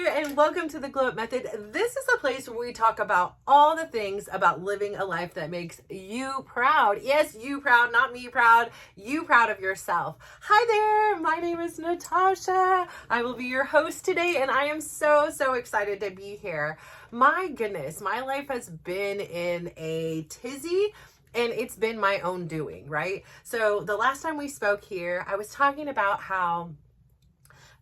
and welcome to the Glow Up Method. This is a place where we talk about all the things about living a life that makes you proud. Yes, you proud, not me proud. You proud of yourself. Hi there, my name is Natasha. I will be your host today, and I am so excited to be here. My goodness, my life has been in a tizzy. And it's been my own doing, right? So the last time we spoke here, I was talking about how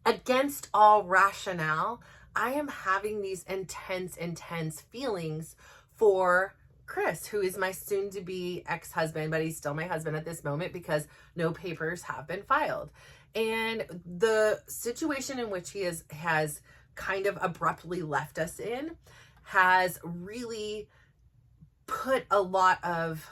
against all rationale, I am having these intense feelings for Chris, who is my soon to be ex-husband, but he's still my husband at this moment because no papers have been filed. And the situation in which he has kind of abruptly left us in has really put a lot of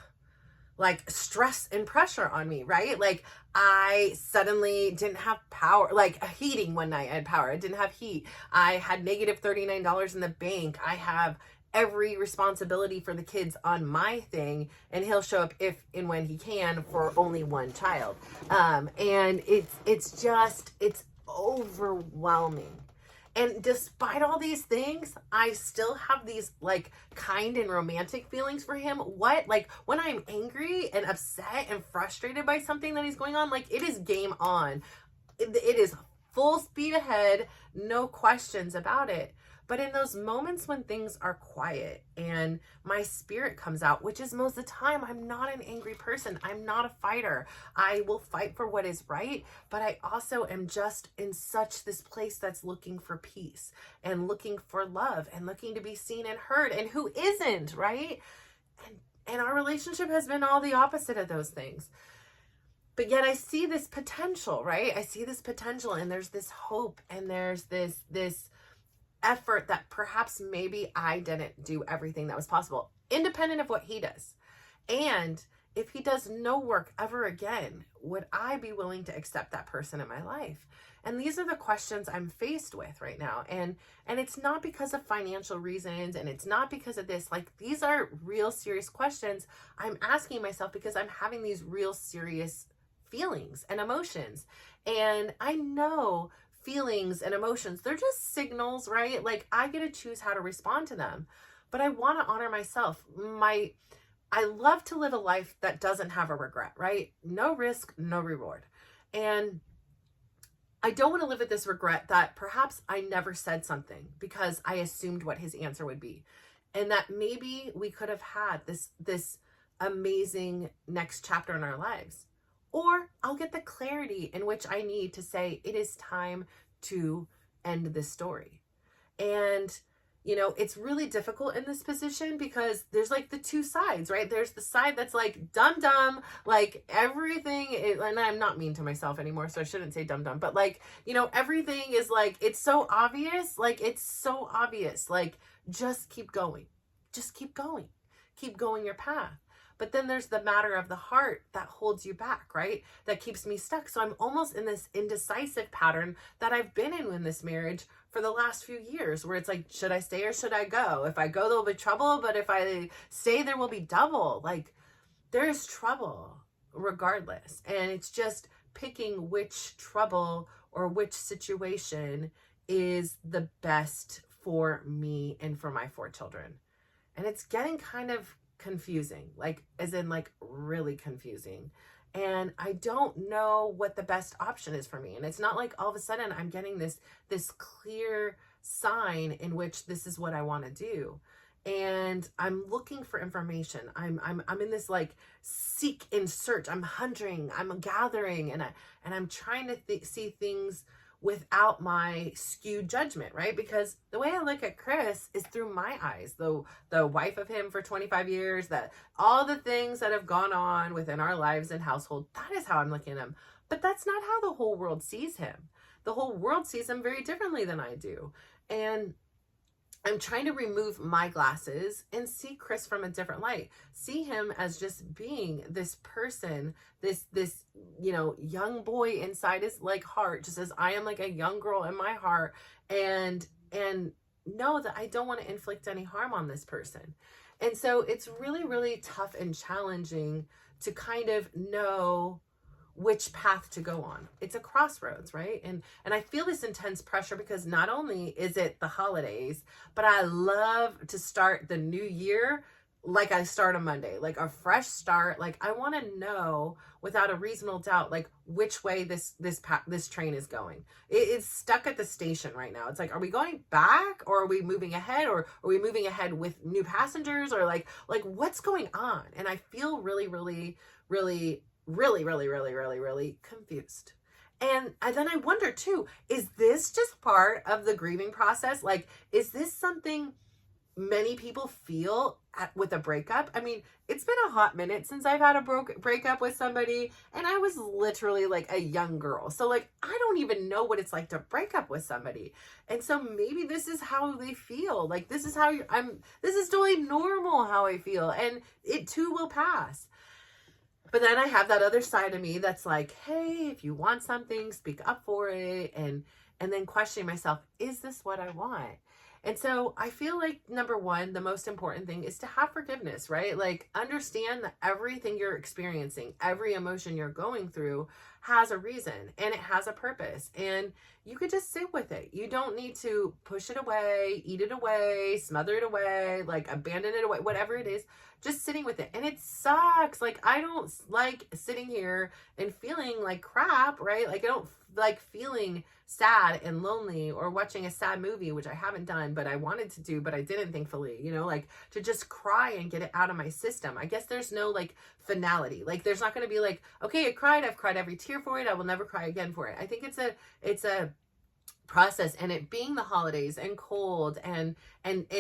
like stress and pressure on me, right? Like I suddenly didn't have power, like heating one night I had power. I didn't have heat. I had negative $39 in the bank. I have every responsibility for the kids on my thing, and he'll show up if and when he can for only one child. And it's overwhelming. And despite all these things, I still have these like kind and romantic feelings for him. Like when I'm angry and upset and frustrated by something that is going on, like it is game on. It is full speed ahead, no questions about it. But in those moments when things are quiet and my spirit comes out, which is most of the time, I'm not an angry person. I'm not a fighter. I will fight for what is right, but I also am just in such this place that's looking for peace and looking for love and looking to be seen and heard. And who isn't, right? And our relationship has been all the opposite of those things. But yet I see this potential, right? I see this potential, and there's this hope, and there's this effort that perhaps maybe I didn't do everything that was possible, independent of what he does. And if he does no work ever again, would I be willing to accept that person in my life? And these are the questions I'm faced with right now. And it's not because of financial reasons, and it's not because of this. Like, these are real serious questions I'm asking myself because I'm having these real serious feelings and emotions. And I know feelings and emotions, they're just signals, right? Like I get to choose how to respond to them, but I want to honor myself. I love to live a life that doesn't have a regret, right? No risk, no reward. And I don't want to live with this regret that perhaps I never said something because I assumed what his answer would be. And that maybe we could have had this amazing next chapter in our lives. Or I'll get the clarity in which I need to say, it is time to end this story. And, you know, it's really difficult in this position because there's like the two sides, right? There's the side that's like dumb, like everything is, and I'm not mean to myself anymore, so I shouldn't say dumb, but like, you know, everything is like, it's so obvious, like just keep going, keep going your path. But then there's the matter of the heart that holds you back, right? That keeps me stuck. So I'm almost in this indecisive pattern that I've been in this marriage for the last few years, where it's like, should I stay or should I go? If I go, there'll be trouble. But if I stay, there will be double. Like, there is trouble regardless. And it's just picking which trouble or which situation is the best for me and for my 4 children. And it's getting kind of confusing, like as in like really confusing. And I don't know what the best option is for me. And it's not like all of a sudden I'm getting this clear sign in which this is what I want to do. And I'm looking for information. I'm in this like seek and search. I'm hunting, I'm gathering, and I'm trying to see things without my skewed judgment, right? Because the way I look at Chris is through my eyes, the wife of him for 25 years, that all the things that have gone on within our lives and household, that is how I'm looking at him. But that's not how the whole world sees him. The whole world sees him very differently than I do. And I'm trying to remove my glasses and see Chris from a different light. See him as just being this person, this you know, young boy inside his like heart, just as I am like a young girl in my heart, and know that I don't want to inflict any harm on this person. And so it's really tough and challenging to kind of know which path to go on. It's a crossroads, right? And I feel this intense pressure because not only is it the holidays, but I love to start the new year like I start on Monday, like a fresh start. Like I want to know without a reasonable doubt, like which way this train is going. It's stuck at the station right now. It's like, are we going back, or are we moving ahead, or are we moving ahead with new passengers, or like what's going on? And I feel really, really, really, really, really, really, really, really confused. And then I wonder too, is this just part of the grieving process? Like, is this something many people feel with a breakup? I mean, it's been a hot minute since I've had a breakup with somebody, and I was literally like a young girl. So like, I don't even know what it's like to break up with somebody. And so maybe this is how they feel. Like, this is how this is totally normal how I feel, and it too will pass. But then I have that other side of me that's like, hey, if you want something, speak up for it. And then questioning myself, is this what I want? And so I feel like, number one, the most important thing is to have forgiveness, right? Like, understand that everything you're experiencing, every emotion you're going through has a reason and it has a purpose. And you could just sit with it. You don't need to push it away, eat it away, smother it away, like abandon it away, whatever it is, just sitting with it. And it sucks. Like, I don't like sitting here and feeling like crap, right? Like, I don't like feeling sad and lonely, or watching a sad movie, which I haven't done, but I wanted to do, but I didn't, thankfully, like to just cry and get it out of my system. I guess there's no like finality. Like, there's not going to be like, okay, I cried. I've cried every tear for it. I will never cry again for it. I think it's a process, and it being the holidays and cold and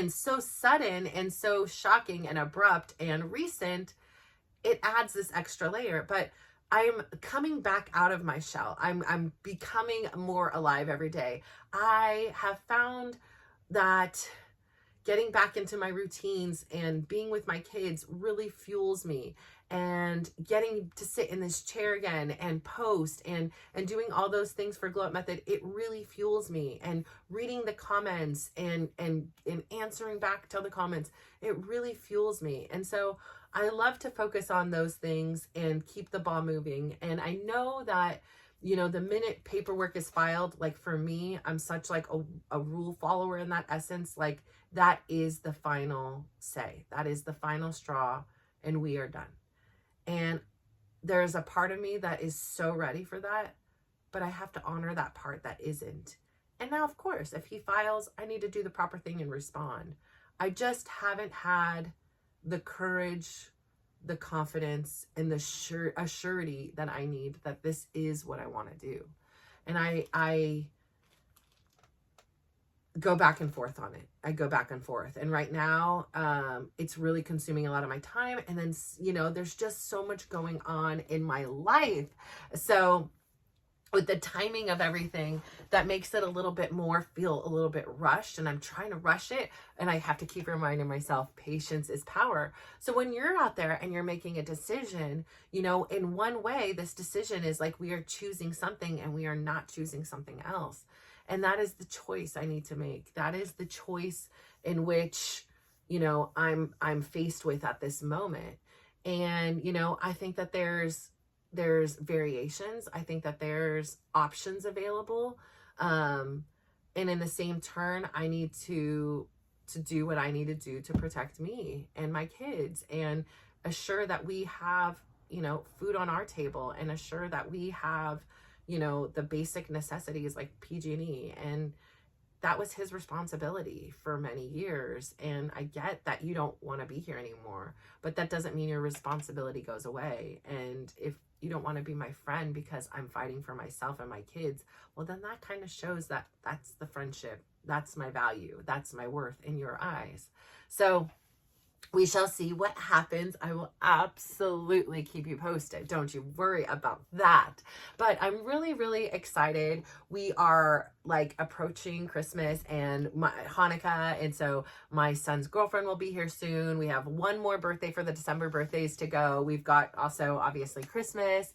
so sudden and so shocking and abrupt and recent, it adds this extra layer. But I'm coming back out of my shell. I'm becoming more alive every day. I have found that getting back into my routines and being with my kids really fuels me, and getting to sit in this chair again and post and doing all those things for Glow Up Method, it really fuels me. And reading the comments and answering back to the comments, it really fuels me. And so I love to focus on those things and keep the ball moving. And I know that, the minute paperwork is filed, like for me, I'm such like a rule follower in that essence. Like, that is the final say. That is the final straw, and we are done. And there's a part of me that is so ready for that, but I have to honor that part that isn't. And now, of course, if he files, I need to do the proper thing and respond. I just haven't had the courage, the confidence, and the surety that I need that this is what I want to do. And I go back and forth on it. I go back and forth. And right now, it's really consuming a lot of my time. And then, there's just so much going on in my life. So with the timing of everything, that makes it feel a little bit rushed, and I'm trying to rush it. And I have to keep reminding myself, patience is power. So when you're out there and you're making a decision, in one way, this decision is like, we are choosing something and we are not choosing something else. And that is the choice I need to make. That is the choice in which, I'm faced with at this moment. And, I think that there's variations. I think that there's options available. And in the same turn, I need to do what I need to do to protect me and my kids, and assure that we have, food on our table, and assure that we have, the basic necessities like PG&E. And that was his responsibility for many years. And I get that you don't want to be here anymore, but that doesn't mean your responsibility goes away. And if you don't want to be my friend because I'm fighting for myself and my kids, well, then that kind of shows that that's the friendship. That's my value. That's my worth in your eyes. So we shall see what happens. I will absolutely keep you posted. Don't you worry about that. But I'm really, really excited. We are like approaching Christmas and Hanukkah. And so my son's girlfriend will be here soon. We have one more birthday for the December birthdays to go. We've got also obviously Christmas,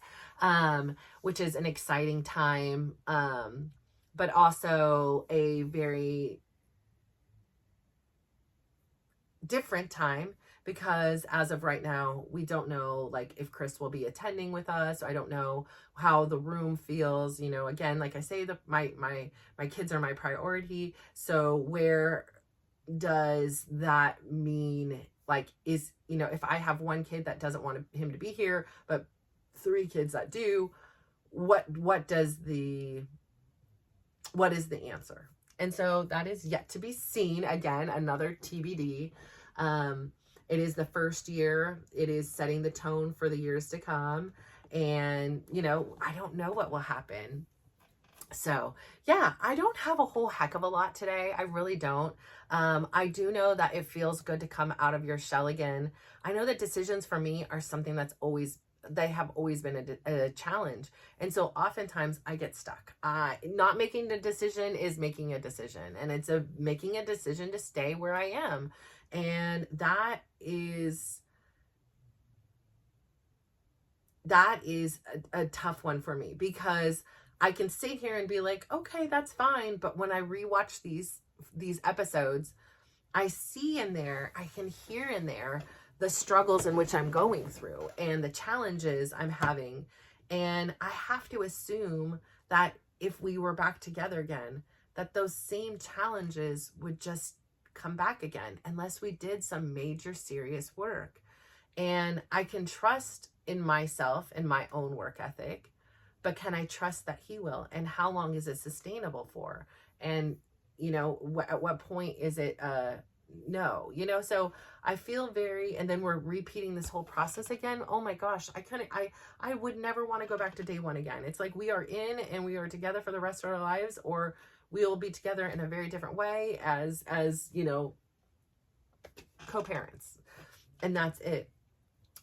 which is an exciting time, but also a very different time, because as of right now, we don't know like if Chris will be attending with us. I don't know how the room feels. Again, like I say, my kids are my priority. So where does that mean, like, is, if I have one kid that doesn't want him to be here, but 3 kids that do, what is the answer? And so that is yet to be seen. Again, another TBD. It is the first year. It is setting the tone for the years to come. And, I don't know what will happen. So yeah, I don't have a whole heck of a lot today. I really don't. I do know that it feels good to come out of your shell again. I know that decisions for me are something they have always been a challenge. And so oftentimes I get stuck. Not making the decision is making a decision, and it's making a decision to stay where I am. And that is a tough one for me, because I can sit here and be like, okay, that's fine. But when I rewatch these episodes, I see in there, I can hear in there the struggles in which I'm going through and the challenges I'm having. And I have to assume that if we were back together again, that those same challenges would just come back again, unless we did some major serious work. And I can trust in myself and my own work ethic, but can I trust that he will? And how long is it sustainable for? And, at what point is it, no, so I feel and then we're repeating this whole process again. Oh my gosh, I would never want to go back to day one again. It's like we are in and we are together for the rest of our lives, or we'll be together in a very different way as co-parents. And that's it.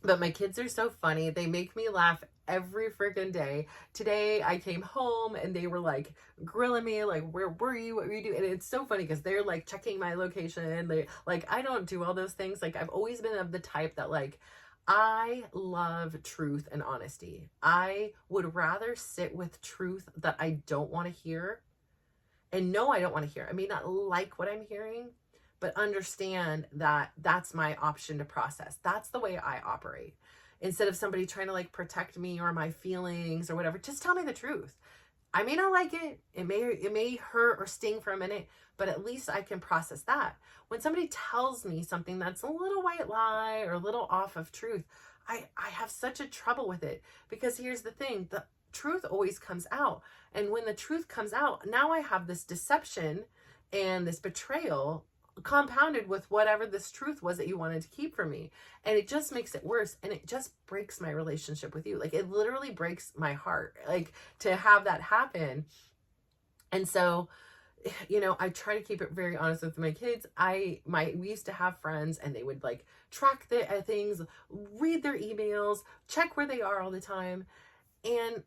But my kids are so funny. They make me laugh every freaking day. Today I came home and they were like grilling me, like, where were you? What were you doing? And it's so funny because they're like checking my location. They like, I don't do all those things. Like, I've always been of the type that, like, I love truth and honesty. I would rather sit with truth that I don't want to hear, and no, I don't want to hear. I may not like what I'm hearing, but understand that that's my option to process. That's the way I operate. Instead of somebody trying to like protect me or my feelings or whatever, just tell me the truth. I may not like it. It may hurt or sting for a minute, but at least I can process that. When somebody tells me something that's a little white lie or a little off of truth, I have such a trouble with it, because here's the thing, the truth always comes out. And when the truth comes out, now I have this deception and this betrayal compounded with whatever this truth was that you wanted to keep from me. And it just makes it worse. And it just breaks my relationship with you. Like, it literally breaks my heart, like, to have that happen. And so, I try to keep it very honest with my kids. We used to have friends, and they would like track the things, read their emails, check where they are all the time. And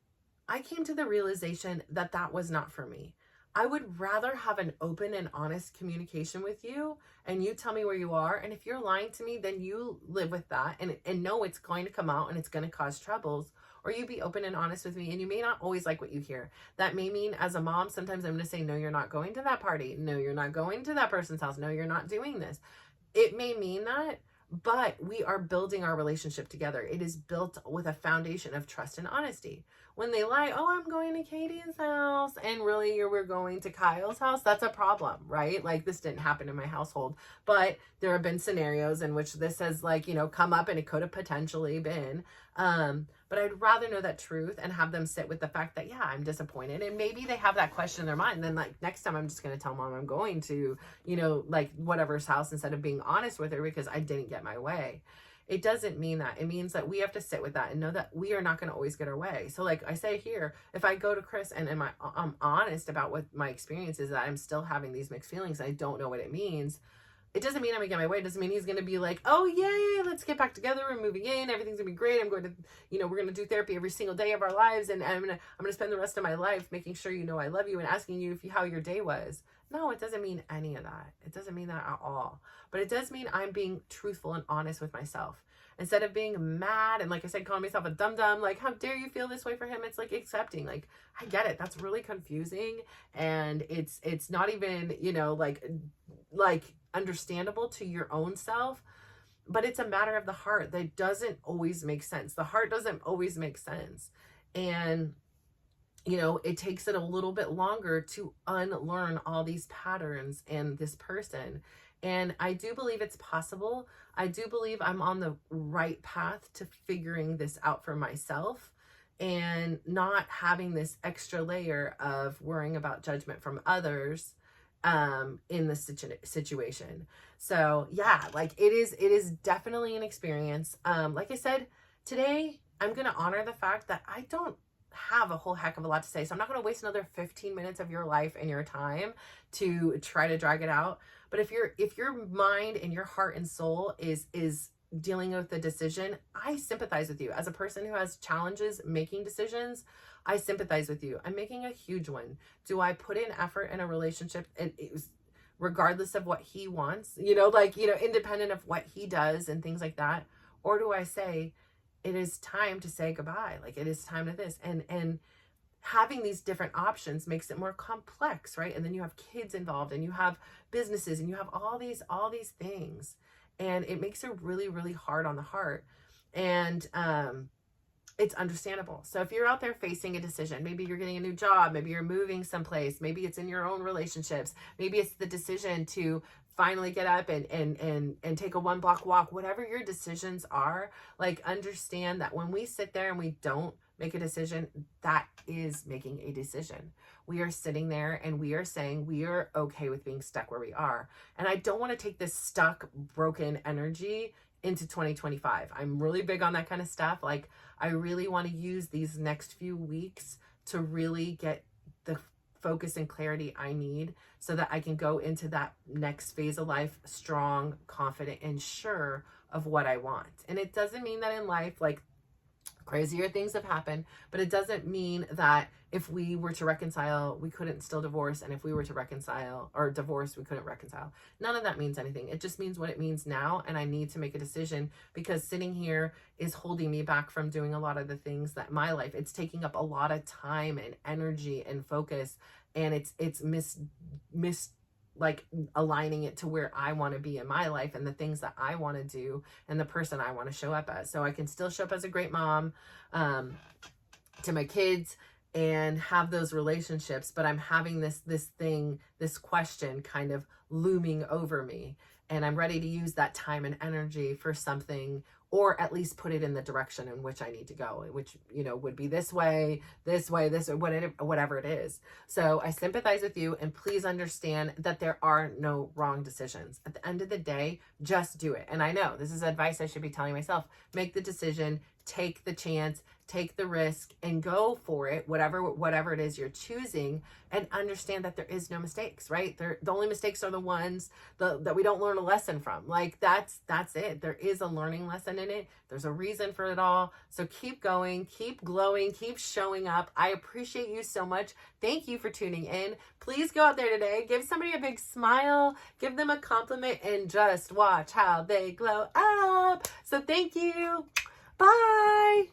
I came to the realization that that was not for me. I would rather have an open and honest communication with you, and you tell me where you are. And if you're lying to me, then you live with that and know it's going to come out and it's going to cause troubles. Or you be open and honest with me, and you may not always like what you hear. That may mean, as a mom, sometimes I'm going to say, no, you're not going to that party. No, you're not going to that person's house. No, you're not doing this. It may mean that, but we are building our relationship together. It is built with a foundation of trust and honesty. When they lie, oh, I'm going to Katie's house, and really we're going to Kyle's house, that's a problem, right? Like, this didn't happen in my household, but there have been scenarios in which this has, like, come up, and it could have potentially been. But I'd rather know that truth and have them sit with the fact that, yeah, I'm disappointed. And maybe they have that question in their mind. And then, like, next time I'm just going to tell mom I'm going to, like, whatever's house, instead of being honest with her because I didn't get my way. It doesn't mean that. It means that we have to sit with that and know that we are not going to always get our way. So, like I say here, if I go to Chris and I'm honest about what my experience is, that I'm still having these mixed feelings, and I don't know what it means, it doesn't mean I'm going to get my way. It doesn't mean he's going to be like, oh, yay, let's get back together. We're moving in. Everything's going to be great. I'm going to, we're going to do therapy every single day of our lives. And I'm going to spend the rest of my life making sure I love you and asking you how your day was. No, it doesn't mean any of that. It doesn't mean that at all. But it does mean I'm being truthful and honest with myself. Instead of being mad and, like I said, calling myself a dum-dum, like, how dare you feel this way for him? It's like accepting, like, I get it. That's really confusing. And it's not even, like understandable to your own self. but it's a matter of the heart that doesn't always make sense. The heart doesn't always make sense. And, you know, it takes it a little bit longer to unlearn all these patterns in this person. And I do believe it's possible. I do believe I'm on the right path to figuring this out for myself and not having this extra layer of worrying about judgment from others in the situation. So yeah, like it is definitely an experience. Like I said, today I'm going to honor the fact that I don't have a whole heck of a lot to say. So I'm not going to waste another 15 minutes of your life and your time to try to drag it out. But if your mind and your heart and soul is dealing with the decision, I sympathize with you. As a person who has challenges making decisions, I sympathize with you. I'm making a huge one. Do I put in effort in a relationship and regardless of what he wants, independent of what he does and things like that? Or do I say, it is time to say goodbye. Like it is time to this. And having these different options makes it more complex, right? And then you have kids involved and you have businesses and you have all these things. And it makes it really, really hard on the heart. And it's understandable. So if you're out there facing a decision, maybe you're getting a new job, maybe you're moving someplace, maybe it's in your own relationships, maybe it's the decision to finally get up and take a 1 block walk, whatever your decisions are, like understand that when we sit there and we don't make a decision, that is making a decision. We are sitting there and we are saying we are okay with being stuck where we are. And I don't want to take this stuck, broken energy into 2025. I'm really big on that kind of stuff. Like I really want to use these next few weeks to really get the focus and clarity I need so that I can go into that next phase of life strong, confident, and sure of what I want. And it doesn't mean that in life, like crazier things have happened, but it doesn't mean that if we were to reconcile, we couldn't still divorce. And if we were to reconcile or divorce, we couldn't reconcile. None of that means anything. It just means what it means now. And I need to make a decision because sitting here is holding me back from doing a lot of the things that my life, it's taking up a lot of time and energy and focus. And it's like aligning it to where I want to be in my life and the things that I want to do and the person I want to show up as. So I can still show up as a great mom to my kids and have those relationships, but I'm having this question kind of looming over me, and I'm ready to use that time and energy for something, or at least put it in the direction in which I need to go, which, would be this way, whatever it is. So I sympathize with you, and please understand that there are no wrong decisions. At the end of the day, just do it. And I know this is advice I should be telling myself. Make the decision, take the chance, take the risk, and go for it, whatever it is you're choosing, and understand that there is no mistakes, right? The only mistakes are the ones that we don't learn a lesson from. Like that's it. There is a learning lesson in it. There's a reason for it all. So keep going, keep glowing, keep showing up. I appreciate you so much. Thank you for tuning in. Please go out there today, give somebody a big smile, give them a compliment, and just watch how they glow up. So thank you. Bye.